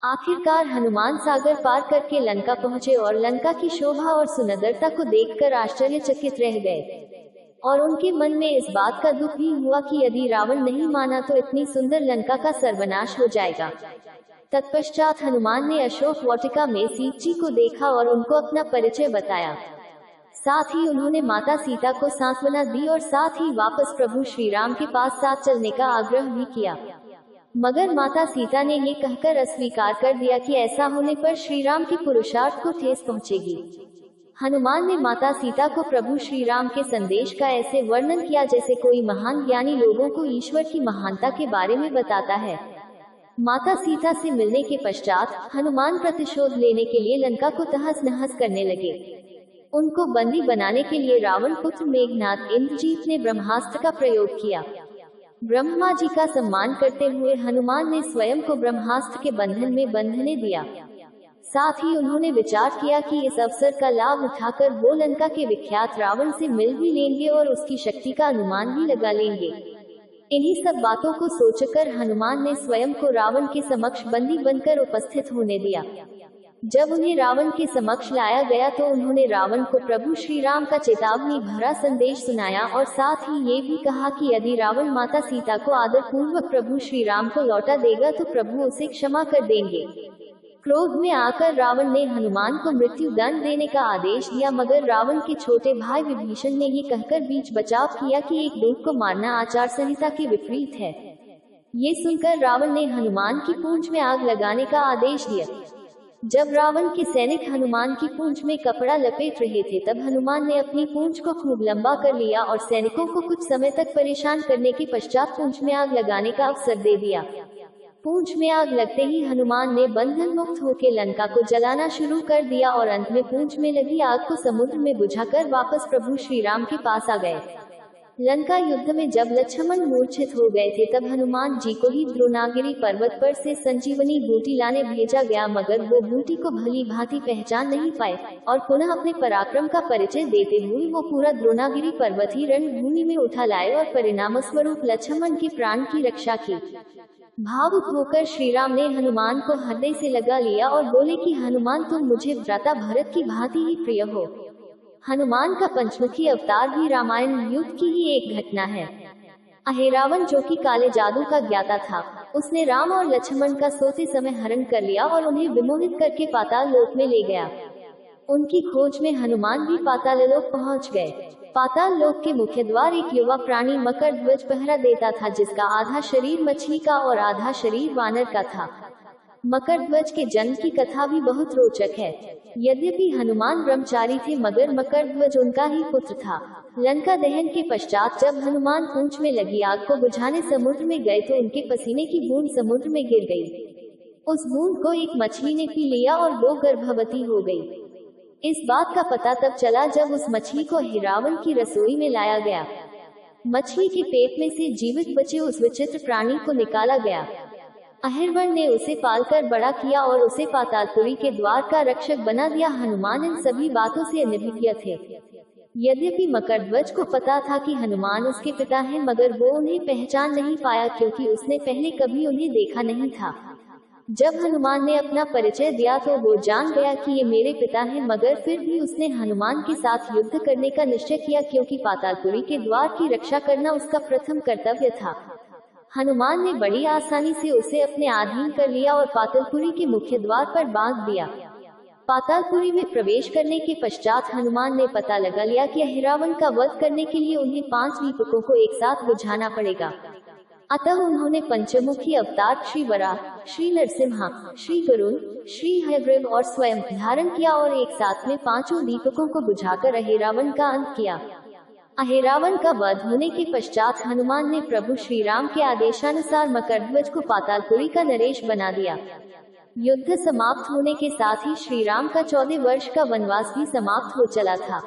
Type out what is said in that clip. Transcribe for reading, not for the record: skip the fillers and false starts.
आखिरकार हनुमान सागर पार करके लंका पहुंचे और लंका की शोभा और सुंदरता को देखकर आश्चर्यचकित रह गए। और उनके मन में इस बात का दुख भी हुआ कि यदि रावण नहीं माना तो इतनी सुंदर लंका का सर्वनाश हो जाएगा। तत्पश्चात हनुमान ने अशोक वाटिका में सीता जी को देखा और उनको अपना परिचय बताया। साथ ही उन्होंने माता सीता को सांत्वना दी और साथ ही वापस प्रभु श्री राम के पास साथ चलने का आग्रह भी किया। मगर माता सीता ने ये कहकर अस्वीकार कर दिया कि ऐसा होने पर श्री राम के पुरुषार्थ को ठेस पहुंचेगी। हनुमान ने माता सीता को प्रभु श्री राम के संदेश का ऐसे वर्णन किया जैसे कोई महान ज्ञानी लोगों को ईश्वर की महानता के बारे में बताता है। माता सीता से मिलने के पश्चात हनुमान प्रतिशोध लेने के लिए लंका को तहस नहस करने लगे। उनको बंदी बनाने के लिए रावण पुत्र मेघनाद इंद्रजीत ने ब्रह्मास्त्र का प्रयोग किया। ब्रह्मा जी का सम्मान करते हुए हनुमान ने स्वयं को ब्रह्मास्त्र के बंधन में बंधने दिया। साथ ही उन्होंने विचार किया कि इस अवसर का लाभ उठाकर वो लंका के विख्यात रावण से मिल भी लेंगे और उसकी शक्ति का अनुमान भी लगा लेंगे। इन्हीं सब बातों को सोचकर हनुमान ने स्वयं को रावण के समक्ष बंदी बनकर उपस्थित होने दिया। जब उन्हें रावण के समक्ष लाया गया तो उन्होंने रावण को प्रभु श्री राम का चेतावनी भरा संदेश सुनाया और साथ ही ये भी कहा कि यदि रावण माता सीता को आदर पूर्वक प्रभु श्री राम को लौटा देगा तो प्रभु उसे क्षमा कर देंगे। क्रोध में आकर रावण ने हनुमान को मृत्यु दंड देने का आदेश दिया, मगर रावण के छोटे भाई विभीषण ने ये कहकर बीच बचाव किया कि एक दूत को मारना आचार संहिता के विपरीत है। ये सुनकर रावण ने हनुमान की पूंछ में आग लगाने का आदेश दिया। जब रावण के सैनिक हनुमान की पूंछ में कपड़ा लपेट रहे थे तब हनुमान ने अपनी पूंछ को खूब लंबा कर लिया और सैनिकों को कुछ समय तक परेशान करने के पश्चात पूंछ में आग लगाने का अवसर दे दिया। पूंछ में आग लगते ही हनुमान ने बंधन मुक्त होकर लंका को जलाना शुरू कर दिया और अंत में पूंछ में लगी आग को समुद्र में बुझाकर वापस प्रभु श्री राम के पास आ गए। लंका युद्ध में जब लक्ष्मण मूर्छित हो गए थे तब हनुमान जी को ही द्रोणागिरी पर्वत पर से संजीवनी बूटी लाने भेजा गया, मगर वो बूटी को भली भांति पहचान नहीं पाए और पुनः अपने पराक्रम का परिचय देते हुए वो पूरा द्रोणागिरी पर्वत ही रणभूमि में उठा लाए और परिणाम स्वरूप लक्ष्मण के प्राण की रक्षा की। भावुक होकर श्री राम ने हनुमान को हृदय से लगा लिया और बोले कि हनुमान, तुम मुझे भ्राता भरत की भांति ही प्रिय हो। हनुमान का पंचमुखी अवतार भी रामायण युद्ध की ही एक घटना है। अहिरावण जो कि काले जादू का ज्ञाता था, उसने राम और लक्ष्मण का सोते समय हरण कर लिया और उन्हें विमोहित करके पाताल लोक में ले गया। उनकी खोज में हनुमान भी पाताल लोक पहुँच गए। पाताल लोक के मुख्य द्वार एक युवा प्राणी मकरध्वज पहरा देता था, जिसका आधा शरीर मछली का और आधा शरीर वानर का था। मकरध्वज के जन्म की कथा भी बहुत रोचक है। यद्यपि हनुमान ब्रह्मचारी थे मगर मकरध्वज उनका ही पुत्र था। लंका दहन के पश्चात जब हनुमान पूंछ में लगी आग को बुझाने समुद्र में गए तो उनके पसीने की बूंद समुद्र में गिर गई। उस बूंद को एक मछली ने पी लिया और वो गर्भवती हो गई। इस बात का पता तब चला जब उस मछली को अहिरावण की रसोई में लाया गया। मछली के पेट में से जीवित बचे उस विचित्र प्राणी को निकाला गया। अहिरावण ने उसे पालकर बड़ा किया और उसे पातालपुरी के द्वार का रक्षक बना दिया। हनुमान इन सभी बातों से अनभिज्ञ थे। यद्यपि मकरध्वज को पता था कि हनुमान उसके पिता हैं, मगर वो उन्हें पहचान नहीं पाया क्योंकि उसने पहले कभी उन्हें देखा नहीं था। जब हनुमान ने अपना परिचय दिया तो वो जान गया कि ये मेरे पिता हैं, मगर फिर भी उसने हनुमान के साथ युद्ध करने का निश्चय किया क्योंकि पातालपुरी के द्वार की रक्षा करना उसका प्रथम कर्तव्य था। हनुमान ने बड़ी आसानी से उसे अपने अधीन कर लिया और पातालपुरी के मुख्य द्वार पर बांध दिया। पातालपुरी में प्रवेश करने के पश्चात हनुमान ने पता लगा लिया कि अहिरावण का वध करने के लिए उन्हें 5 दीपकों को एक साथ बुझाना पड़ेगा। अतः उन्होंने पंचमुखी अवतार श्री वराह, श्री नरसिम्हा, श्री गरुड़, श्री हयग्रीव और स्वयं धारण किया और एक साथ में 5 दीपकों को बुझाकर अहिरावण का अंत किया। अहिरावण का वध होने के पश्चात हनुमान ने प्रभु श्री राम के आदेशानुसार मकरध्वज को पातालपुरी का नरेश बना दिया। युद्ध समाप्त होने के साथ ही श्री राम का 14 वर्ष का वनवास भी समाप्त हो चला था।